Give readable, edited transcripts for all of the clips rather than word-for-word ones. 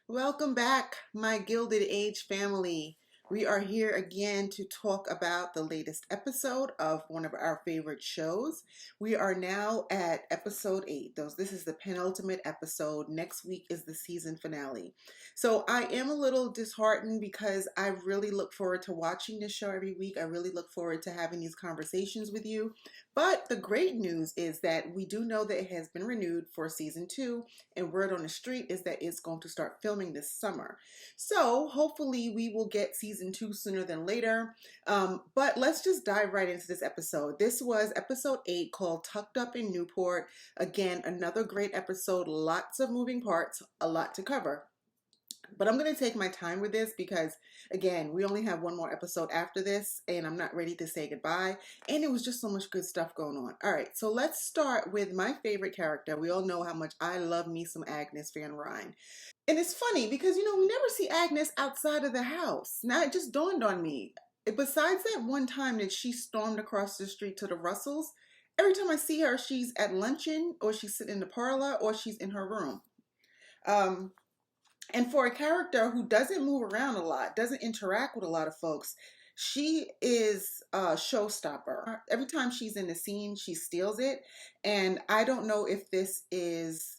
Welcome back, my Gilded Age family. We are here again to talk about the latest episode of one of our favorite shows. We are now at episode 8. This is the penultimate episode. Next week is the season finale. So I am a little disheartened because I really look forward to watching this show every week. I really look forward to having these conversations with you. But the great news is that we do know that it has been renewed for season 2, and word on the street is that it's going to start filming this summer. So hopefully we will get season 2 sooner than later. But let's just dive right into this episode. This was episode 8 called Tucked Up in Newport. Again, another great episode, lots of moving parts, a lot to cover. But I'm going to take my time with this because, again, we only have one more episode after this, and I'm not ready to say goodbye. And it was just so much good stuff going on. All right, so let's start with my favorite character. We all know how much I love me some Agnes van Rhijn. And it's funny because, we never see Agnes outside of the house. Now, it just dawned on me. Besides that one time that she stormed across the street to the Russells, every time I see her, she's at luncheon, or she's sitting in the parlor, or she's in her room. And for a character who doesn't move around a lot, doesn't interact with a lot of folks, she is a showstopper. Every time she's in the scene, she steals it. And I don't know if this is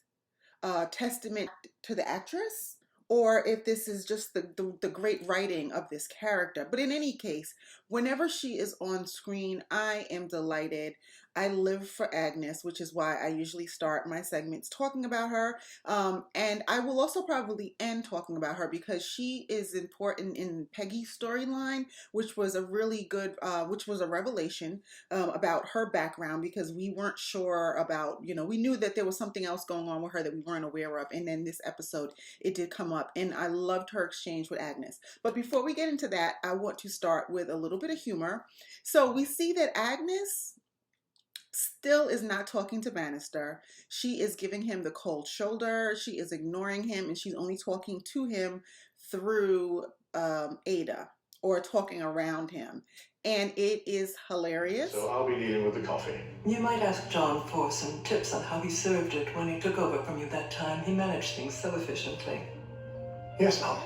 a testament to the actress or if this is just the great writing of this character. But in any case, whenever she is on screen, I am delighted. I live for Agnes, which is why I usually start my segments talking about her. And I will also probably end talking about her because she is important in Peggy's storyline, which was a really good, which was a revelation about her background, because we weren't sure about, we knew that there was something else going on with her that we weren't aware of. And then this episode, it did come up, and I loved her exchange with Agnes. But before we get into that, I want to start with a little bit of humor. So we see that Agnes still is not talking to Bannister. She is giving him the cold shoulder. She is ignoring him, and she's only talking to him through Ada, or talking around him. And it is hilarious. So I'll be dealing with the coffee. You might ask John for some tips on how he served it when he took over from you that time. He managed things so efficiently. Yes, Mom.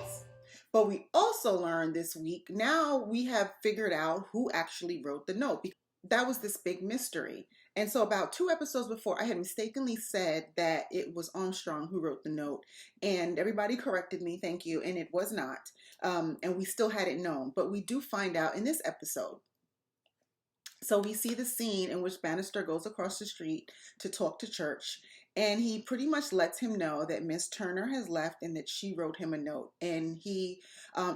But we also learned this week, now we have figured out who actually wrote the note. That was this big mystery. And so about 2 episodes before, I had mistakenly said that it was Armstrong who wrote the note. And everybody corrected me, thank you, and it was not. And we still hadn't known. But we do find out in this episode. So we see the scene in which Bannister goes across the street to talk to Church. And he pretty much lets him know that Miss Turner has left and that she wrote him a note. And he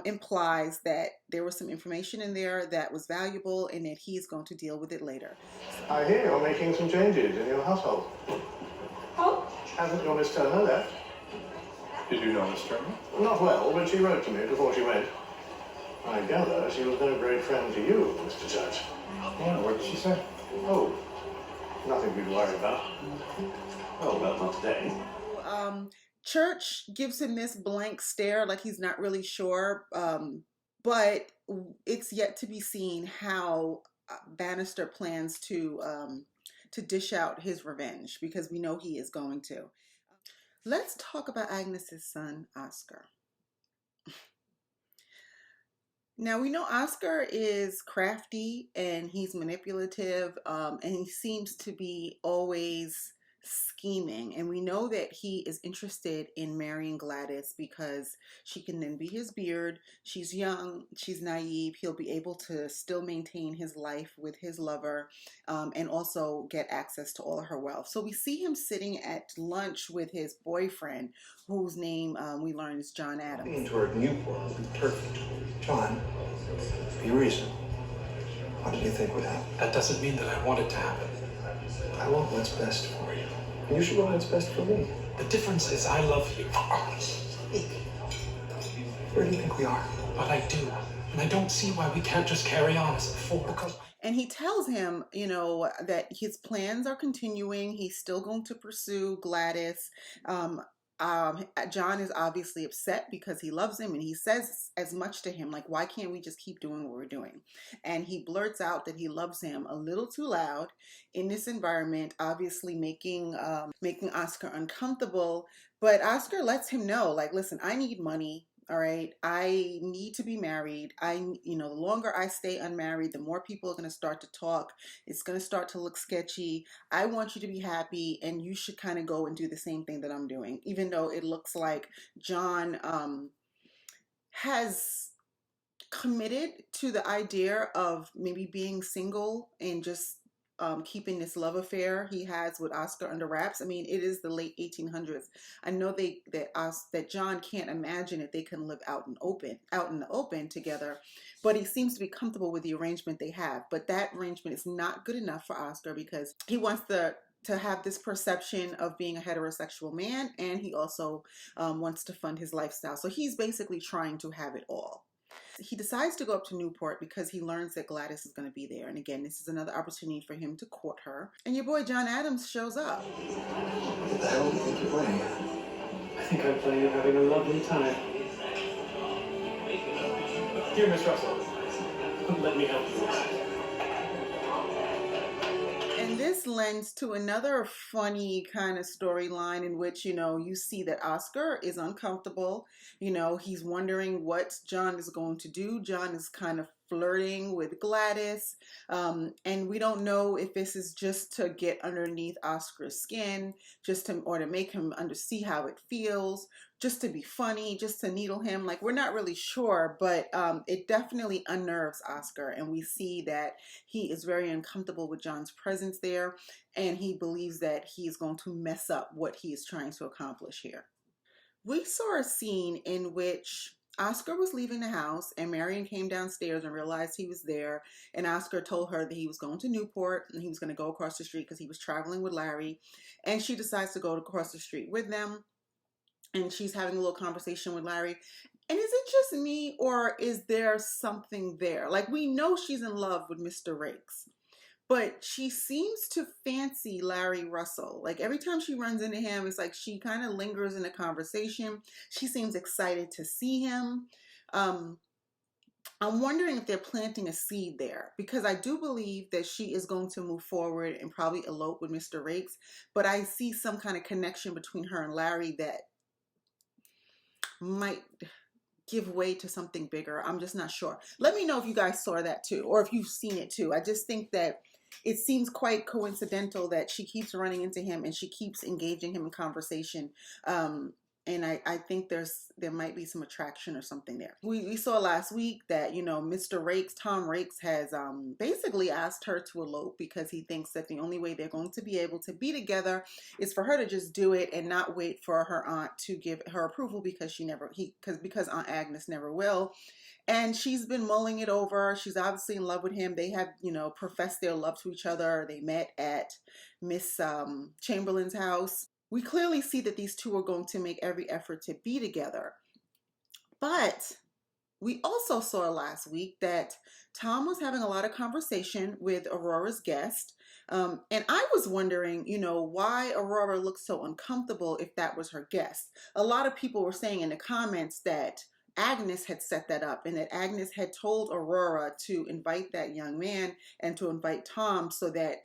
implies that there was some information in there that was valuable and that he's going to deal with it later. I hear you're making some changes in your household. Oh? Hasn't your Miss Turner left? Did you know Miss Turner? Not well, but she wrote to me before she went. I gather she was no great friend to you, Mr. Judge. Yeah, what did she say? Oh, nothing we'd worry about. Oh, well, not today. Church gives him this blank stare, like he's not really sure, but it's yet to be seen how Bannister plans to dish out his revenge, because we know he is going to. Let's talk about Agnes's son, Oscar. Now, we know Oscar is crafty and he's manipulative, and he seems to be always scheming, and we know that he is interested in marrying Gladys because she can then be his beard. She's young, she's naive, he'll be able to still maintain his life with his lover, and also get access to all of her wealth. So we see him sitting at lunch with his boyfriend, whose name we learn is John Adams. Being toward Newport would be perfect. John, be reason. What did you think would happen? That doesn't mean that I want it to happen. I want what's best for you. And you should want what's best for me. The difference is I love you. Where do you think we are? But I do. And I don't see why we can't just carry on as before, because... And he tells him, that his plans are continuing. He's still going to pursue Gladys. John is obviously upset because he loves him, and he says as much to him, like, why can't we just keep doing what we're doing? And he blurts out that he loves him a little too loud in this environment, obviously making Oscar uncomfortable. But Oscar lets him know, like, listen, I need money. All right. I need to be married. The longer I stay unmarried, the more people are going to start to talk. It's going to start to look sketchy. I want you to be happy, and you should kind of go and do the same thing that I'm doing, even though it looks like John has committed to the idea of maybe being single and just keeping this love affair he has with Oscar under wraps. I mean, it is the late 1800s. I know that John can't imagine if they can live out in the open together, but he seems to be comfortable with the arrangement they have. But that arrangement is not good enough for Oscar because he wants to have this perception of being a heterosexual man, and he also wants to fund his lifestyle. So he's basically trying to have it all. He decides to go up to Newport because he learns that Gladys is going to be there. And again, this is another opportunity for him to court her. And your boy John Adams shows up. What the hell do you think you're playing at? I think I'm playing and having a lovely time. Dear Miss Russell, let me help you. And this lends to another funny kind of storyline in which, you see that Oscar is uncomfortable. He's wondering what John is going to do. John is kind of flirting with Gladys. And we don't know if this is just to get underneath Oscar's skin, or to make him see how it feels, just to be funny, just to needle him. Like, we're not really sure, but it definitely unnerves Oscar. And we see that he is very uncomfortable with John's presence there. And he believes that he is going to mess up what he is trying to accomplish here. We saw a scene in which Oscar was leaving the house and Marian came downstairs and realized he was there. And Oscar told her that he was going to Newport and he was going to go across the street because he was traveling with Larry. And she decides to go across the street with them. And she's having a little conversation with Larry. And is it just me, or is there something there? Like, we know she's in love with Mr. Raikes, but she seems to fancy Larry Russell. Like, every time she runs into him, it's like she kind of lingers in the conversation. She seems excited to see him. I'm wondering if they're planting a seed there, because I do believe that she is going to move forward and probably elope with Mr. Raikes. But I see some kind of connection between her and Larry that might give way to something bigger. I'm just not sure. Let me know if you guys saw that too, or if you've seen it too. I just think that it seems quite coincidental that she keeps running into him and she keeps engaging him in conversation. And I think there might be some attraction or something there. We saw last week that, Mr. Raikes, Tom Raikes, has basically asked her to elope because he thinks that the only way they're going to be able to be together is for her to just do it and not wait for her aunt to give her approval because because Aunt Agnes never will. And she's been mulling it over. She's obviously in love with him. They have, professed their love to each other. They met at Miss Chamberlain's house. We clearly see that these two are going to make every effort to be together. But we also saw last week that Tom was having a lot of conversation with Aurora's guest. And I was wondering, why Aurora looked so uncomfortable if that was her guest. A lot of people were saying in the comments that Agnes had set that up and that Agnes had told Aurora to invite that young man and to invite Tom so that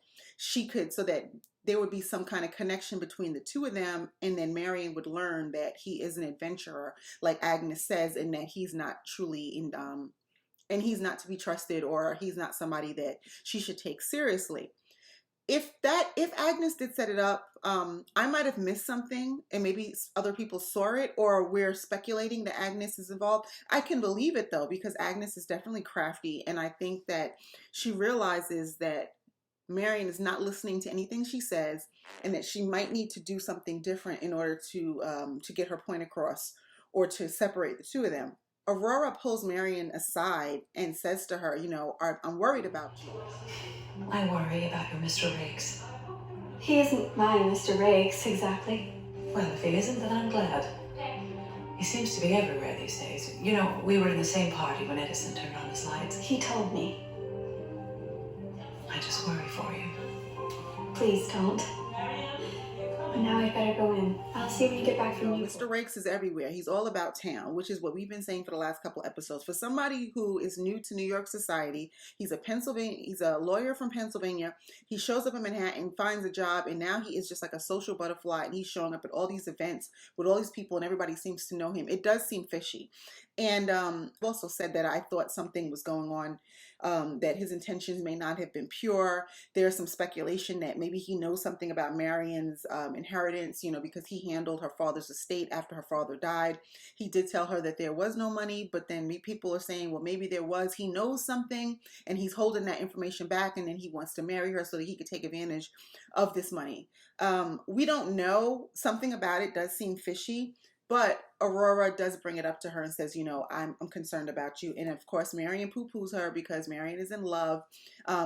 there would be some kind of connection between the two of them, and then Marian would learn that he is an adventurer, like Agnes says, and that he's not truly and he's not to be trusted, or he's not somebody that she should take seriously. If Agnes did set it up, I might have missed something, and maybe other people saw it, or we're speculating that Agnes is involved. I can believe it though, because Agnes is definitely crafty, and I think that she realizes that Marian is not listening to anything she says, and that she might need to do something different in order to get her point across, or to separate the two of them. Aurora pulls Marian aside and says to her, I'm worried about you. I worry about your Mr. Raikes. He isn't my Mr. Raikes, exactly. Well, if he isn't, then I'm glad. He seems to be everywhere these days. We were in the same party when Edison turned on his lights. He told me. I just worry for you. Please don't. But now I better go in. I'll see when you get back from Newport. Mr. Raikes is everywhere. He's all about town, which is what we've been saying for the last couple episodes. For somebody who is new to New York society, he's a lawyer from Pennsylvania. He shows up in Manhattan, finds a job, and now he is just like a social butterfly, and he's showing up at all these events with all these people, and everybody seems to know him. It does seem fishy. And I've also said that I thought something was going on, that his intentions may not have been pure. There's some speculation that maybe he knows something about Marian's inheritance, because he handled her father's estate after her father died. He did tell her that there was no money, but then people are saying, well, maybe there was. He knows something, and he's holding that information back, and then he wants to marry her so that he could take advantage of this money. We don't know. Something about it does seem fishy. But Aurora does bring it up to her and says, I'm concerned about you. And of course, Marian poo-poos her because Marian is in love.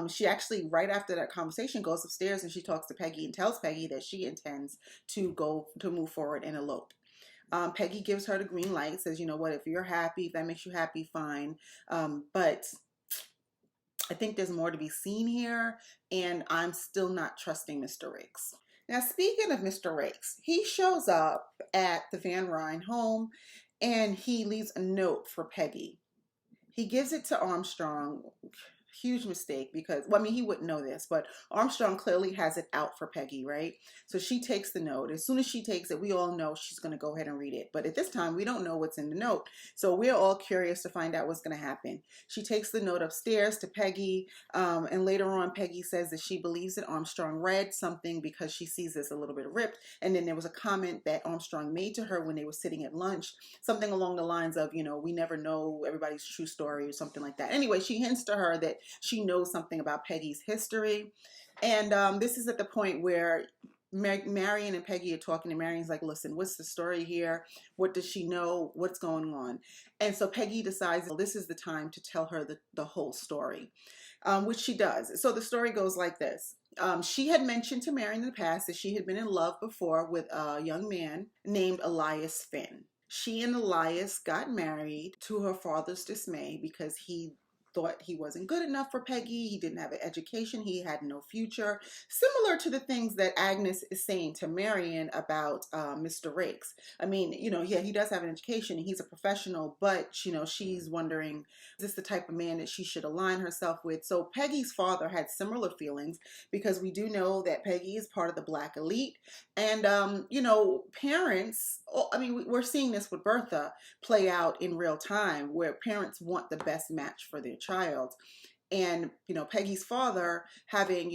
She actually, right after that conversation, goes upstairs and she talks to Peggy and tells Peggy that she intends to move forward and elope. Peggy gives her the green light, says, you know what, if you're happy, if that makes you happy, fine. But I think there's more to be seen here, and I'm still not trusting Mr. Raikes. Now, speaking of Mr. Raikes, he shows up at the Van Rhijn home and he leaves a note for Peggy. He gives it to Armstrong. Huge mistake because, he wouldn't know this, but Armstrong clearly has it out for Peggy, right? So she takes the note. As soon as she takes it, we all know she's going to go ahead and read it. But at this time, we don't know what's in the note. So we're all curious to find out what's going to happen. She takes the note upstairs to Peggy. And later on, Peggy says that she believes that Armstrong read something because she sees this a little bit ripped. And then there was a comment that Armstrong made to her when they were sitting at lunch, something along the lines of, we never know everybody's true story or something like that. Anyway, she hints to her that she knows something about Peggy's history. And this is at the point where Marian and Peggy are talking, and Marian's like, listen, what's the story here? What does she know? What's going on? And so Peggy decides, well, this is the time to tell her the whole story, which she does. So the story goes like this. She had mentioned to Marian in the past that she had been in love before with a young man named Elias Finn. She and Elias got married to her father's dismay because he thought he wasn't good enough for Peggy. He didn't have an education. He had no future. Similar to the things that Agnes is saying to Marian about Mr. Raikes. He does have an education. He's a professional, but, she's wondering, is this the type of man that she should align herself with? So Peggy's father had similar feelings because we do know that Peggy is part of the Black elite. And, parents, we're seeing this with Bertha play out in real time where parents want the best match for their child. And, Peggy's father, having,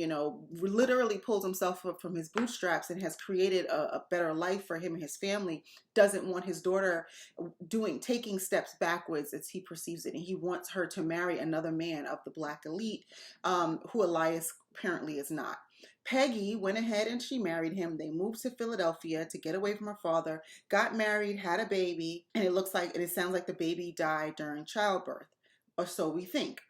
literally pulled himself up from his bootstraps and has created a better life for him and his family, doesn't want his daughter taking steps backwards as he perceives it. And he wants her to marry another man of the Black elite, who Elias apparently is not. Peggy went ahead and she married him. They moved to Philadelphia to get away from her father, got married, had a baby, and it sounds like the baby died during childbirth, or so we think.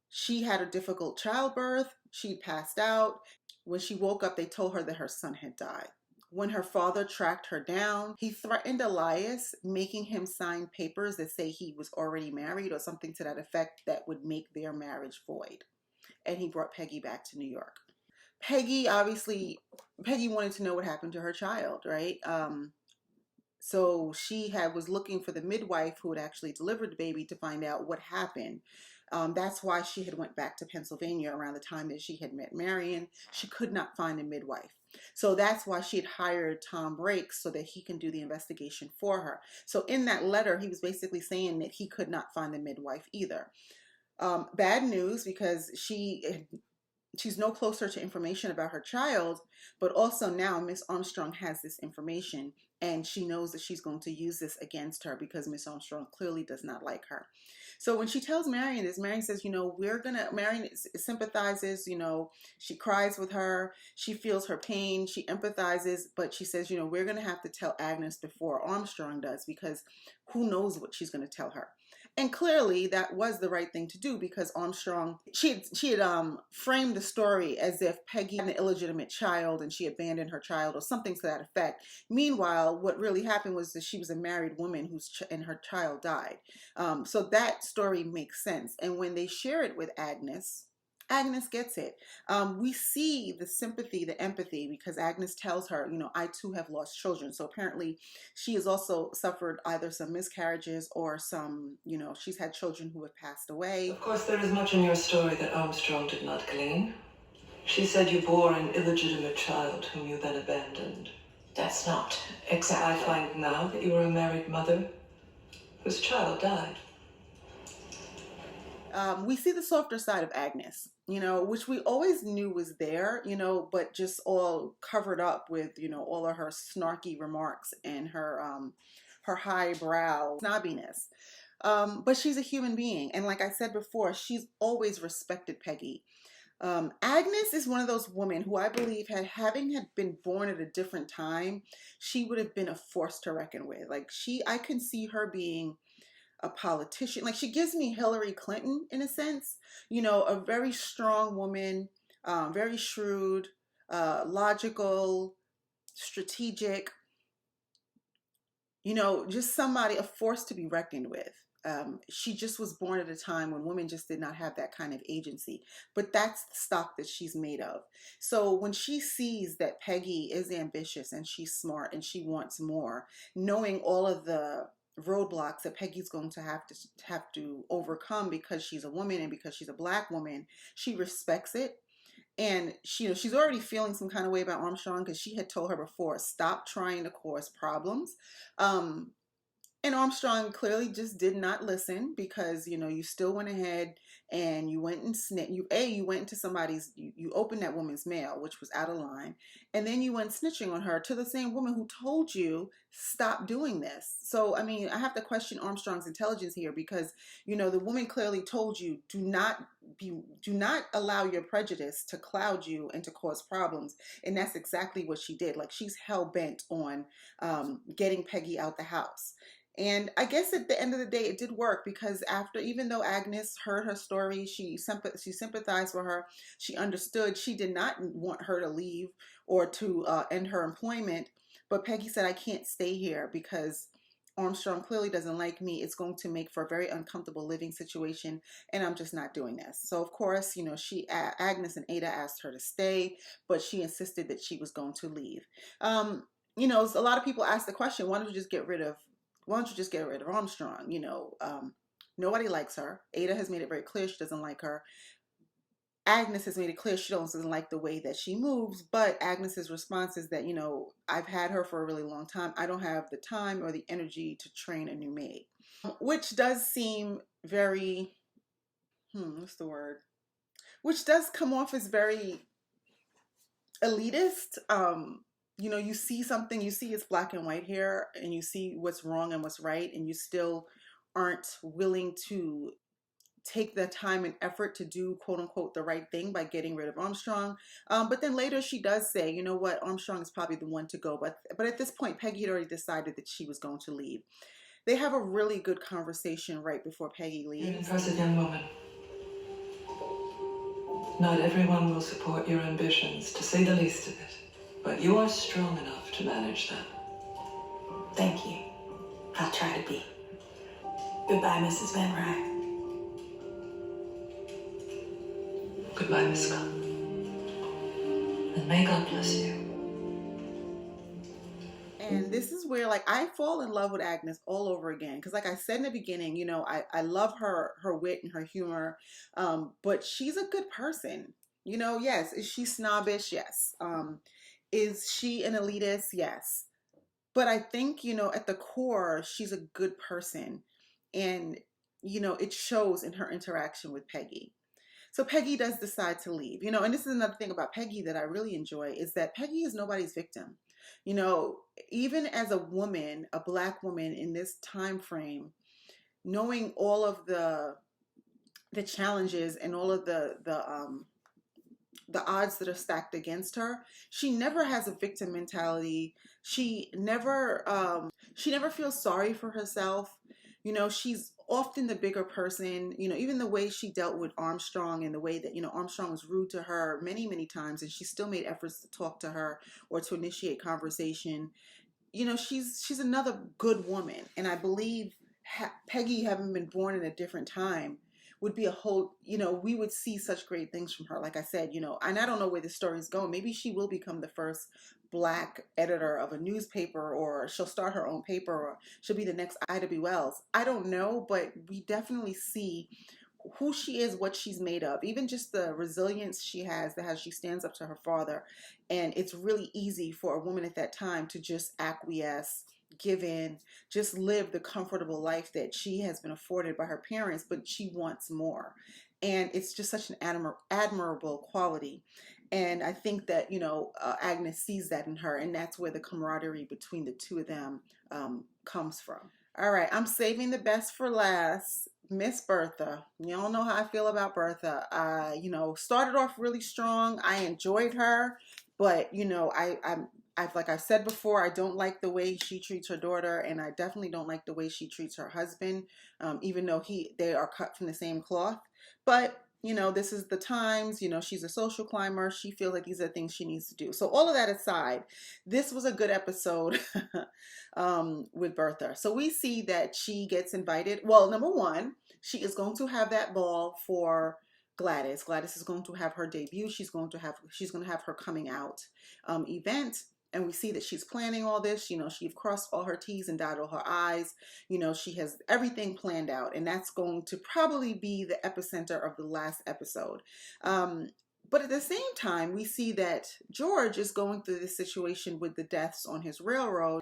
She had a difficult childbirth. She passed out. When she woke up, they told her that her son had died. When her father tracked her down, he threatened Elias, making him sign papers that say he was already married or something to that effect that would make their marriage void. And he brought Peggy back to New York. Peggy wanted to know what happened to her child, right? So she was looking for the midwife who had actually delivered the baby to find out what happened. That's why she had went back to Pennsylvania around the time that she had met Marian. She could not find a midwife. So that's why she had hired Tom Raikes so that he can do the investigation for her. So in that letter, he was basically saying that he could not find the midwife either. Bad news, because she's no closer to information about her child, but also now Miss Armstrong has this information and she knows that she's going to use this against her because Miss Armstrong clearly does not like her. So when she tells Marian this, Marian says, Marian sympathizes, she cries with her, she feels her pain, she empathizes, but she says, we're going to have to tell Agnes before Armstrong does, because who knows what she's going to tell her. And clearly that was the right thing to do, because Armstrong, she had framed the story as if Peggy had an illegitimate child and she abandoned her child or something to that effect. Meanwhile, what really happened was that she was a married woman and her child died. So that story makes sense. And when they share it with Agnes, Agnes gets it. We see the sympathy, the empathy, because Agnes tells her, I too have lost children. So apparently she has also suffered either some miscarriages or some, she's had children who have passed away. Of course, there is much in your story that Armstrong did not glean. She said you bore an illegitimate child whom you then abandoned. That's not exactly. I find now that you are a married mother whose child died. We see the softer side of Agnes, which we always knew was there, but just all covered up with, all of her snarky remarks and her highbrow snobbiness. But she's a human being. And like I said before, she's always respected Peggy. Agnes is one of those women who I believe having been born at a different time, she would have been a force to reckon with. Like I can see her being a politician. Like she gives me Hillary Clinton in a sense, a very strong woman, very shrewd, logical, strategic, just somebody, a force to be reckoned with. She just was born at a time when women just did not have that kind of agency, but that's the stock that she's made of. So when she sees that Peggy is ambitious and she's smart and she wants more, knowing all of the roadblocks that Peggy's going to have to overcome because she's a woman and because she's a Black woman, she respects it. And she's already feeling some kind of way about Armstrong because she had told her before, stop trying to cause problems. And Armstrong clearly just did not listen because, you still went ahead and you went and you went into somebody's, you opened that woman's mail, which was out of line. And then you went snitching on her to the same woman who told you, stop doing this. So, I mean, I have to question Armstrong's intelligence here because, the woman clearly told you, do not allow your prejudice to cloud you and to cause problems. And that's exactly what she did. Like she's hell bent on getting Peggy out the house. And I guess at the end of the day, it did work because even though Agnes heard her story, she sympathized with her, she understood, she did not want her to leave or to end her employment. But Peggy said, I can't stay here because Armstrong clearly doesn't like me. It's going to make for a very uncomfortable living situation, and I'm just not doing this. So of course, Agnes and Ada asked her to stay, but she insisted that she was going to leave. A lot of people ask the question, why don't you just get rid of Armstrong? Nobody likes her. Ada has made it very clear she doesn't like her. Agnes has made it clear she doesn't like the way that she moves, but Agnes's response is that, I've had her for a really long time. I don't have the time or the energy to train a new maid, which does seem very, what's the word? Which does come off as very elitist. You see something, you see it's black and white here, and you see what's wrong and what's right, and you still aren't willing to take the time and effort to do quote unquote the right thing by getting rid of Armstrong. But then later she does say, you know what, Armstrong is probably the one to go. But at this point, Peggy had already decided that she was going to leave. They have a really good conversation right before Peggy leaves. You're an impressive young woman. Not everyone will support your ambitions, to say the least of it. But you are strong enough to manage them. Thank you. I'll try to be. Goodbye, Mrs. Van Rhijn. Goodbye, Miss Scott. And may God bless you. And this is where, I fall in love with Agnes all over again. Because like I said in the beginning, I love her wit and her humor. But she's a good person. Yes. Is she snobbish? Yes. Is she an elitist? Yes. But I think, at the core, she's a good person. And, it shows in her interaction with Peggy. So Peggy does decide to leave, and this is another thing about Peggy that I really enjoy is that Peggy is nobody's victim. Even as a woman, a Black woman in this time frame, knowing all of the challenges and all of the odds that are stacked against her, she never has a victim mentality. She never feels sorry for herself. She's often the bigger person, even the way she dealt with Armstrong and the way that, Armstrong was rude to her many, many times, and she still made efforts to talk to her or to initiate conversation. She's another good woman. And I believe Peggy, having been born in a different time, would be a whole, we would see such great things from her. Like I said, and I don't know where the story is going. Maybe she will become the first Black editor of a newspaper, or she'll start her own paper, or she'll be the next Ida B. Wells. I don't know, but we definitely see who she is, what she's made of, even just the resilience she has, that how she stands up to her father. And it's really easy for a woman at that time to just acquiesce, give in, just live the comfortable life that she has been afforded by her parents, but she wants more. And it's just such an admirable quality. And I think that, Agnes sees that in her, and that's where the camaraderie between the two of them comes from. All right, I'm saving the best for last. Miss Bertha. You all know how I feel about Bertha. Started off really strong. I enjoyed her, but I've like I said before, I don't like the way she treats her daughter, and I definitely don't like the way she treats her husband, even though they are cut from the same cloth. But this is the times, she's a social climber. She feels like these are things she needs to do. So all of that aside, this was a good episode with Bertha. So we see that she gets invited. Well, number one, she is going to have that ball for Gladys. Gladys is going to have her debut. She's going to have her coming out event. And we see that she's planning all this. She's crossed all her T's and dotted all her I's. She has everything planned out. And that's going to probably be the epicenter of the last episode. But at the same time, we see that George is going through this situation with the deaths on his railroad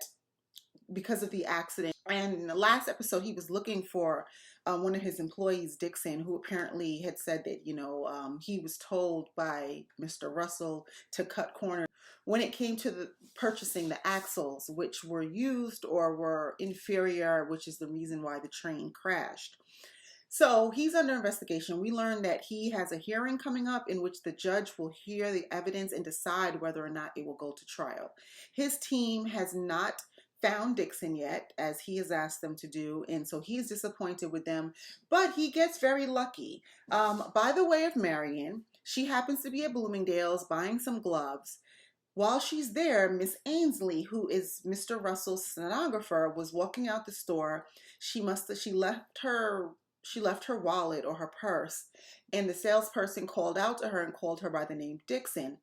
because of the accident. And in the last episode, he was looking for one of his employees, Dixon, who apparently had said that, he was told by Mr. Russell to cut corners when it came to purchasing the axles, which were used or were inferior, which is the reason why the train crashed. So he's under investigation. We learned that he has a hearing coming up in which the judge will hear the evidence and decide whether or not it will go to trial. His team has not found Dixon yet, as he has asked them to do, and so he's disappointed with them, but he gets very lucky. By the way of Marian, she happens to be at Bloomingdale's buying some gloves. While she's there, Miss Ainsley, who is Mr. Russell's stenographer, was walking out the store. She left her wallet or her purse, and the salesperson called out to her and called her by the name Dixon.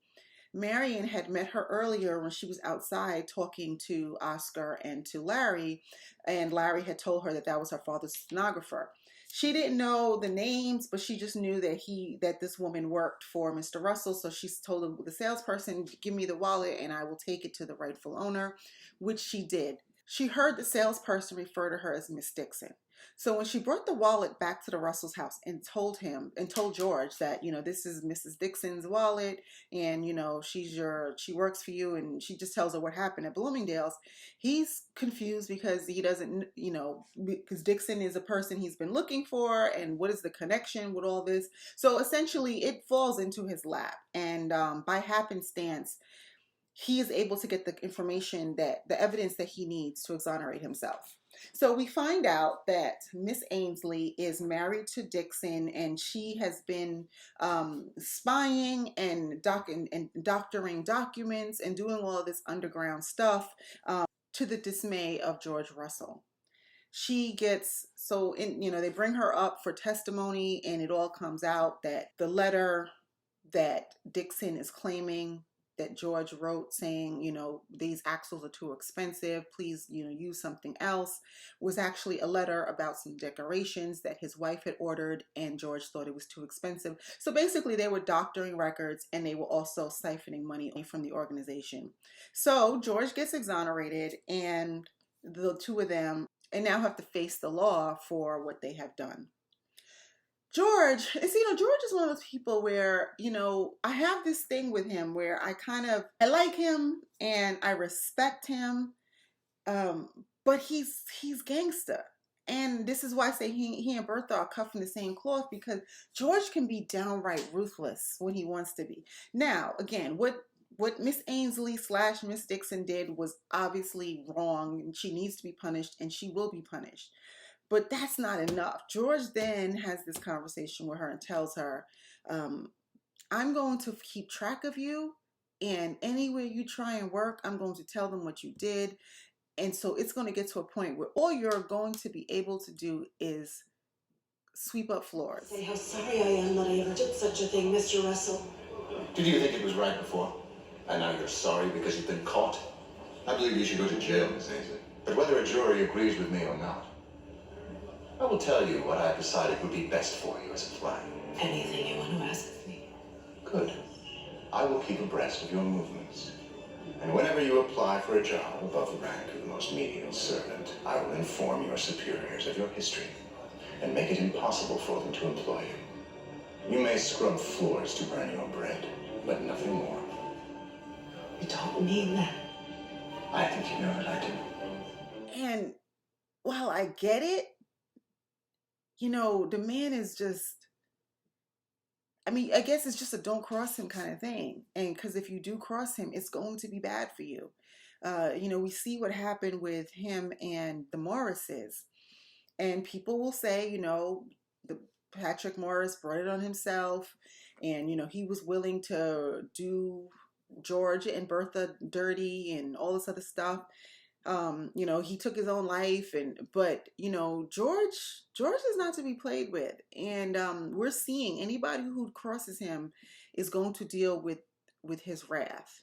Marian had met her earlier when she was outside talking to Oscar and to Larry, and Larry had told her that that was her father's stenographer. She didn't know the names, but she just knew that this woman worked for Mr. Russell, so she told the salesperson, "Give me the wallet and I will take it to the rightful owner," which she did. She heard the salesperson refer to her as Miss Dixon. So when she brought the wallet back to the Russell's house and told George that, this is Mrs. Dixon's wallet, and, she works for you, and she just tells her what happened at Bloomingdale's, he's confused because he doesn't, because Dixon is a person he's been looking for, and what is the connection with all this? So essentially it falls into his lap, and by happenstance, he is able to get the information, the evidence that he needs to exonerate himself. So we find out that Miss Ainsley is married to Dixon, and she has been spying and doctoring documents and doing all of this underground stuff to the dismay of George Russell. She gets, they bring her up for testimony, and it all comes out that the letter that Dixon is claiming that George wrote saying, these axles are too expensive, please, use something else, was actually a letter about some decorations that his wife had ordered, and George thought it was too expensive. So basically they were doctoring records, and they were also siphoning money from the organization. So George gets exonerated, and the two of them now have to face the law for what they have done. George is one of those people where, I have this thing with him where I like him and I respect him, but he's gangster. And this is why I say he and Bertha are cut from the same cloth, because George can be downright ruthless when he wants to be. Now, again, what Miss Ainsley / Miss Dixon did was obviously wrong, and she needs to be punished, and she will be punished. But that's not enough. George then has this conversation with her and tells her, I'm going to keep track of you, and anywhere you try and work, I'm going to tell them what you did. And so it's going to get to a point where all you're going to be able to do is sweep up floors. Say how sorry I am that I ever did such a thing, Mr. Russell. Did you think it was right before? And now you're sorry because you've been caught? I believe you should go to jail, Miss Ainsley. But whether a jury agrees with me or not, I will tell you what I have decided would be best for you as a plan. Anything you want to ask of me? Good. I will keep abreast of your movements. And whenever you apply for a job above the rank of the most menial servant, I will inform your superiors of your history and make it impossible for them to employ you. You may scrub floors to earn your bread, but nothing more. You don't mean that. I think you know that I do. And while I get it, you know, the man is just, I mean, I guess it's just a don't cross him kind of thing. And because if you do cross him, it's going to be bad for you. You know, we see what happened with him and the Morrises. And people will say, you know, the Patrick Morris brought it on himself. And, you know, he was willing to do George and Bertha dirty and all this other stuff. You know, he took his own life, but you know, George is not to be played with. And we're seeing anybody who crosses him is going to deal with his wrath.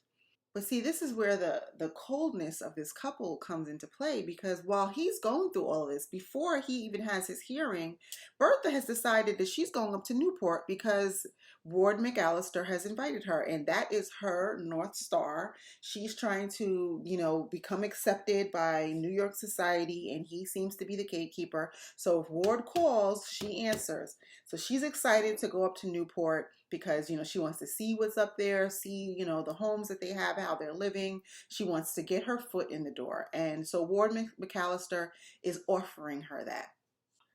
But see, this is where the coldness of this couple comes into play, because while he's going through all this, before he even has his hearing, Bertha has decided that she's going up to Newport because Ward McCallister has invited her, and that is her North Star. She's trying to, you know, become accepted by New York society, and he seems to be the gatekeeper. So if Ward calls, she answers. So she's excited to go up to Newport because, you know, she wants to see what's up there, see, you know, the homes that they have, how they're living. She wants to get her foot in the door. And so Ward McCallister is offering her that.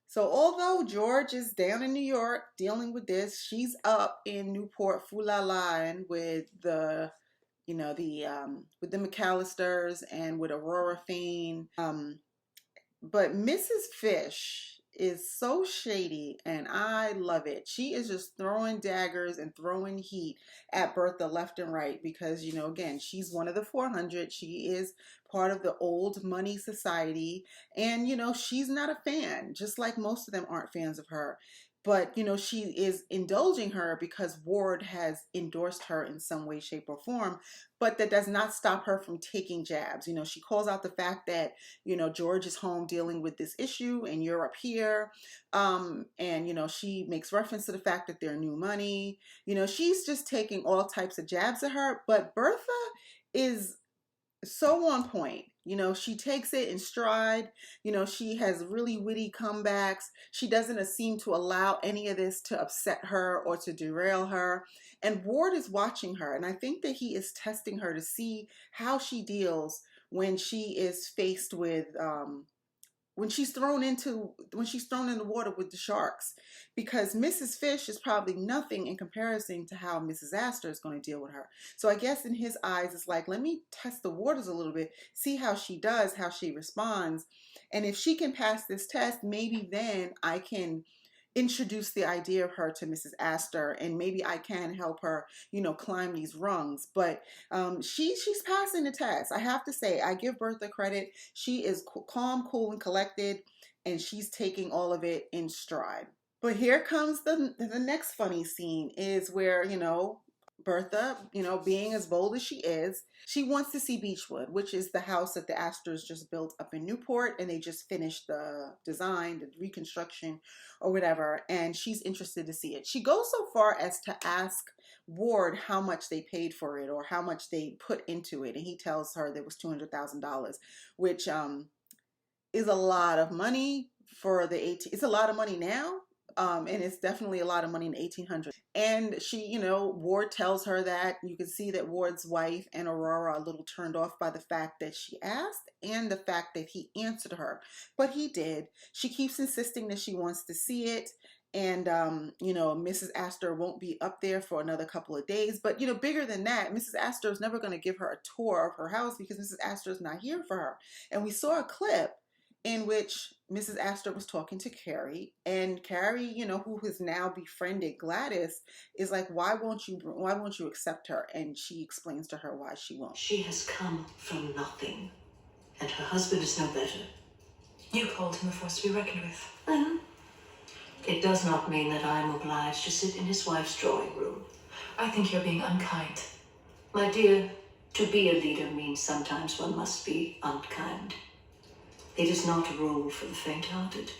So although George is down in New York dealing with this, she's up in Newport, Fulaline with the, you know, with the McCallisters and with Aurora Finn. But Mrs. Fish is so shady, and I love it. She is just throwing daggers and throwing heat at Bertha left and right because, you know, again, she's one of the 400. She is part of the old money society, and, you know, she's not a fan, just like most of them aren't fans of her. But, you know, she is indulging her because Ward has endorsed her in some way, shape, or form. But that does not stop her from taking jabs. You know, she calls out the fact that, you know, George is home dealing with this issue and you're up here. And, you know, she makes reference to the fact that they're new money. You know, she's just taking all types of jabs at her. But Bertha is so on point. You know, she takes it in stride. You know, she has really witty comebacks. She doesn't seem to allow any of this to upset her or to derail her. And Ward is watching her. And I think that he is testing her to see how she deals when she is faced with, when she's thrown in the water with the sharks, because Mrs. Fish is probably nothing in comparison to how Mrs. Astor is going to deal with her. So I guess in his eyes, it's like, let me test the waters a little bit, see how she does, how she responds. And if she can pass this test, maybe then I can introduce the idea of her to Mrs. Astor, and maybe I can help her, you know, climb these rungs. But she's passing the test. I have to say, I give Bertha credit. She is calm, cool, and collected, and she's taking all of it in stride. But here comes the next funny scene, is where, you know, Bertha, you know, being as bold as she is, she wants to see Beechwood, which is the house that the Astors just built up in Newport, and they just finished the design, the reconstruction, or whatever, and she's interested to see it. She goes so far as to ask Ward how much they paid for it or how much they put into it, and he tells her there was $200,000, which is a lot of money for the 18. It's a lot of money now. And it's definitely a lot of money in the 1800s. And she, you know, Ward tells her that. You can see that Ward's wife and Aurora are a little turned off by the fact that she asked and the fact that he answered her. But he did. She keeps insisting that she wants to see it. And, you know, Mrs. Astor won't be up there for another couple of days. But, you know, bigger than that, Mrs. Astor is never going to give her a tour of her house because Mrs. Astor is not here for her. And we saw a clip in which Mrs. Astor was talking to Carrie, and Carrie, you know, who has now befriended Gladys, is like, why won't you accept her? And she explains to her why she won't. She has come from nothing, and her husband is no better. You called him a force to be reckoned with. Uh-huh. It does not mean that I am obliged to sit in his wife's drawing room. I think you're being unkind. My dear, to be a leader means sometimes one must be unkind. It is not a rule for the faint-hearted.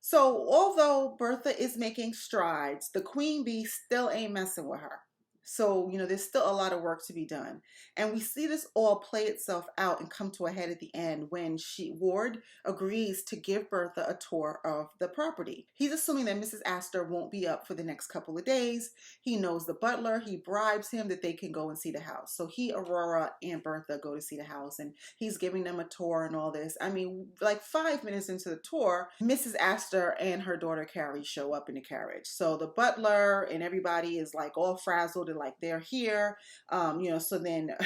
So although Bertha is making strides, the queen bee still ain't messing with her. So, there's still a lot of work to be done. And we see this all play itself out and come to a head at the end when Ward agrees to give Bertha a tour of the property. He's assuming that Mrs. Astor won't be up for the next couple of days. He knows the butler. He bribes him that they can go and see the house. So Aurora, and Bertha go to see the house, and he's giving them a tour and all this. I mean, like 5 minutes into the tour, Mrs. Astor and her daughter Carrie show up in the carriage. So the butler and everybody is like all frazzled, like they're here, so then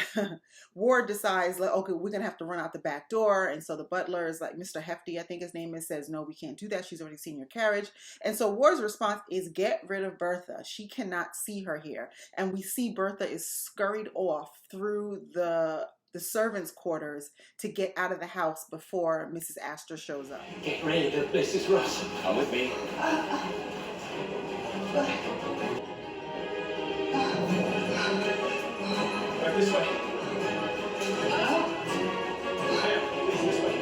Ward decides, like, okay, we're gonna have to run out the back door. And so the butler is like, Mr. Hefty, I think his name is, says, no, we can't do that, she's already seen your carriage. And so Ward's response is, get rid of Bertha, she cannot see her here. And we see Bertha is scurried off through the servants' quarters to get out of the house before Mrs. Astor shows up. Get rid of Mrs. Russell. Come with me. Right this way. Please, this way.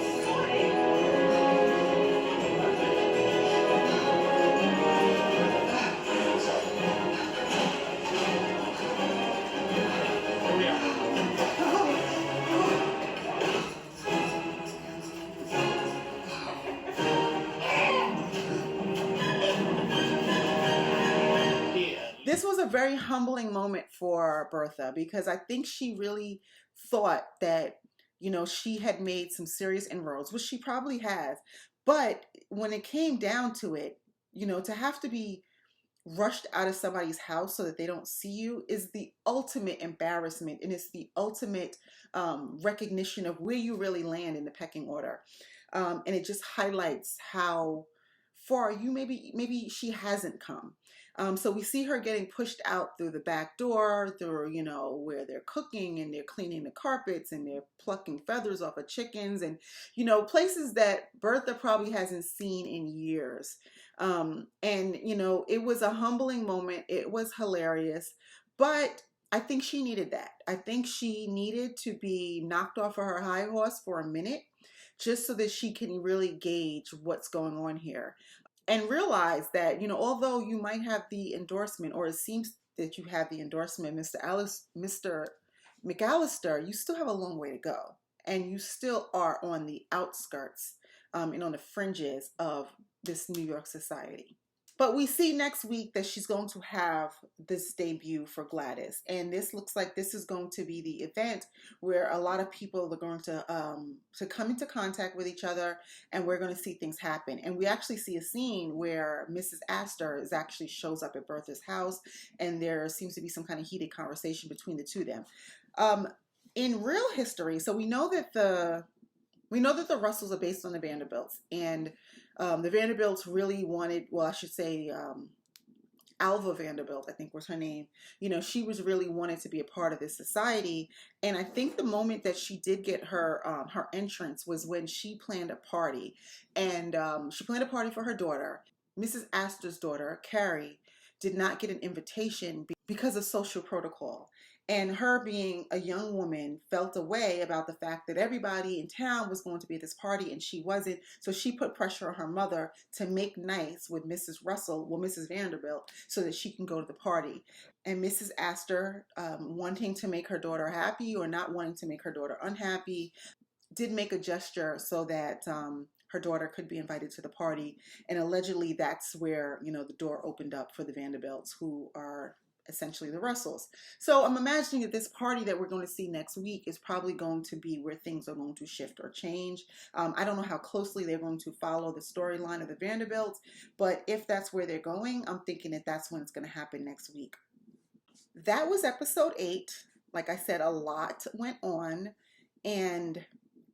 Here we are. This was a very humbling moment for Bertha, because I think she really thought that, she had made some serious inroads, which she probably has. But when it came down to it, to have to be rushed out of somebody's house so that they don't see you is the ultimate embarrassment, and it's the ultimate recognition of where you really land in the pecking order. And it just highlights how far maybe she hasn't come. So we see her getting pushed out through the back door, through, where they're cooking and they're cleaning the carpets and they're plucking feathers off of chickens and, places that Bertha probably hasn't seen in years. And, it was a humbling moment. It was hilarious, but I think she needed that. I think she needed to be knocked off of her high horse for a minute, just so that she can really gauge what's going on here. And realize that, although you might have the endorsement, or it seems that you have the endorsement, Mr. McCallister, you still have a long way to go. And you still are on the outskirts and on the fringes of this New York society. But we see next week that she's going to have this debut for Gladys. And this looks like this is going to be the event where a lot of people are going to come into contact with each other, and we're going to see things happen. And we actually see a scene where Mrs. Astor actually shows up at Bertha's house, and there seems to be some kind of heated conversation between the two of them. In real history, so we know that the Russells are based on the Vanderbilts, and the Vanderbilts really wanted, well, I should say, Alva Vanderbilt, I think was her name. She was really wanted to be a part of this society. And I think the moment that she did get her entrance was when she planned a party. And she planned a party for her daughter. Mrs. Astor's daughter, Carrie, did not get an invitation because of social protocol. And her, being a young woman, felt a way about the fact that everybody in town was going to be at this party and she wasn't. So she put pressure on her mother to make nice with Mrs. Vanderbilt, so that she can go to the party. And Mrs. Astor, wanting to make her daughter happy or not wanting to make her daughter unhappy, did make a gesture so that her daughter could be invited to the party. And allegedly that's where, the door opened up for the Vanderbilts, who are essentially the Russells. So I'm imagining that this party that we're going to see next week is probably going to be where things are going to shift or change. I don't know how closely they're going to follow the storyline of the Vanderbilts, but if that's where they're going, I'm thinking that that's when it's going to happen next week. That was episode 8. Like I said, a lot went on, and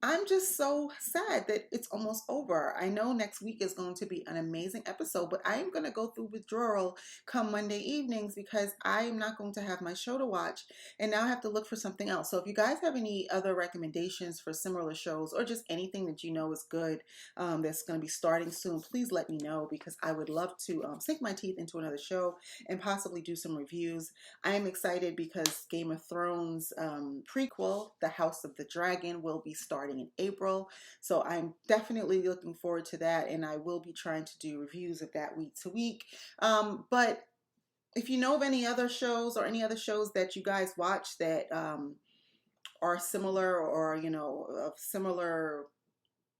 I'm just so sad that it's almost over. I know next week is going to be an amazing episode, but I am going to go through withdrawal come Monday evenings because I am not going to have my show to watch, and now I have to look for something else. So if you guys have any other recommendations for similar shows or just anything that you know is good that's going to be starting soon, please let me know because I would love to sink my teeth into another show and possibly do some reviews. I am excited because Game of Thrones prequel, The House of the Dragon, will be starting in April. So I'm definitely looking forward to that, and I will be trying to do reviews of that week to week. But if you know of any other shows or any other shows that you guys watch that are similar or, you know, of similar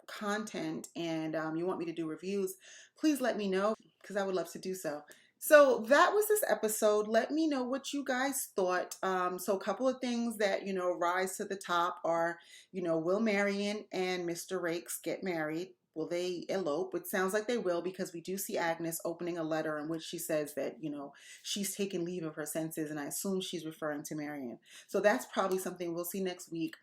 content and you want me to do reviews, please let me know because I would love to do so. So that was this episode. Let me know what you guys thought. So a couple of things that, you know, rise to the top are, you know, will Marian and Mr. Raikes get married? Will they elope? It sounds like they will because we do see Agnes opening a letter in which she says that, you know, she's taken leave of her senses, and I assume she's referring to Marian. So that's probably something we'll see next week.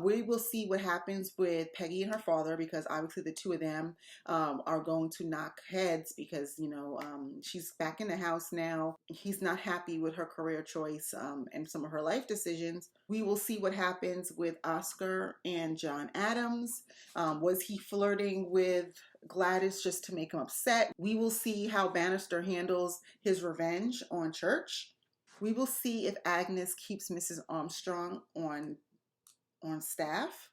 We will see what happens with Peggy and her father because obviously the two of them are going to knock heads because, you know, she's back in the house now. He's not happy with her career choice and some of her life decisions. We will see what happens with Oscar and John Adams. Was he flirting with Gladys just to make him upset? We will see how Bannister handles his revenge on Church. We will see if Agnes keeps Mrs. Armstrong on staff.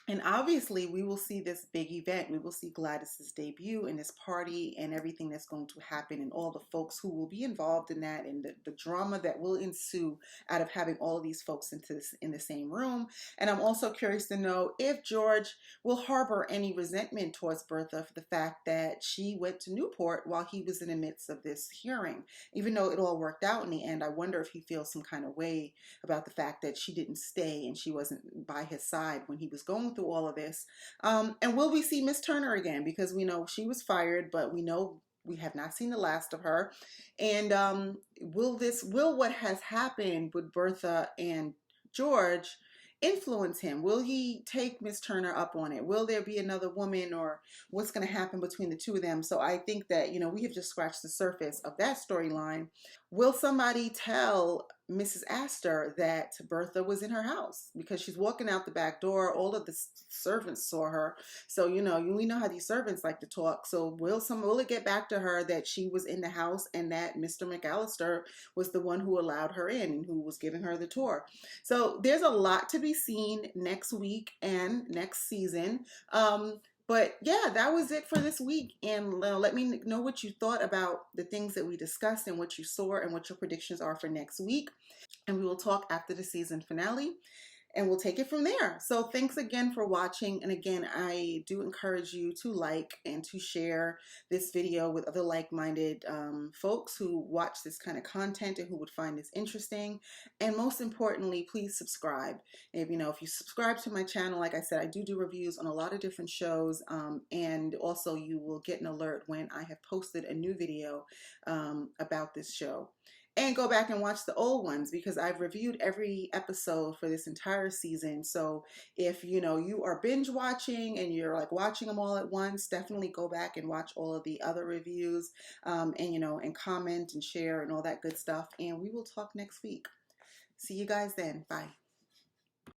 And obviously, we will see this big event. We will see Gladys's debut and this party and everything that's going to happen and all the folks who will be involved in that and the drama that will ensue out of having all of these folks in the same room. And I'm also curious to know if George will harbor any resentment towards Bertha for the fact that she went to Newport while he was in the midst of this hearing. Even though it all worked out in the end, I wonder if he feels some kind of way about the fact that she didn't stay and she wasn't by his side when he was going through all of this. And will we see Miss Turner again? Because we know she was fired, but we know we have not seen the last of her. And will what has happened with Bertha and George influence him? Will he take Miss Turner up on it? Will there be another woman, or what's going to happen between the two of them? So I think that, you know, we have just scratched the surface of that storyline. Will somebody tell Mrs. Astor that Bertha was in her house? Because she's walking out the back door. All of the servants saw her. So, you know, we know how these servants like to talk. So will it get back to her that she was in the house and that Mr. McCallister was the one who allowed her in and who was giving her the tour? So there's a lot to be seen next week and next season. But yeah, that was it for this week. And let me know what you thought about the things that we discussed and what you saw and what your predictions are for next week. And we will talk after the season finale. And we'll take it from there. So thanks again for watching. And again, I do encourage you to like and to share this video with other like-minded folks who watch this kind of content and who would find this interesting. And most importantly, please subscribe. If you subscribe to my channel, like I said, I do reviews on a lot of different shows. And also you will get an alert when I have posted a new video about this show. And go back and watch the old ones because I've reviewed every episode for this entire season. So if you are binge watching and you're like watching them all at once, definitely go back and watch all of the other reviews and comment and share and all that good stuff. And we will talk next week. See you guys then. Bye.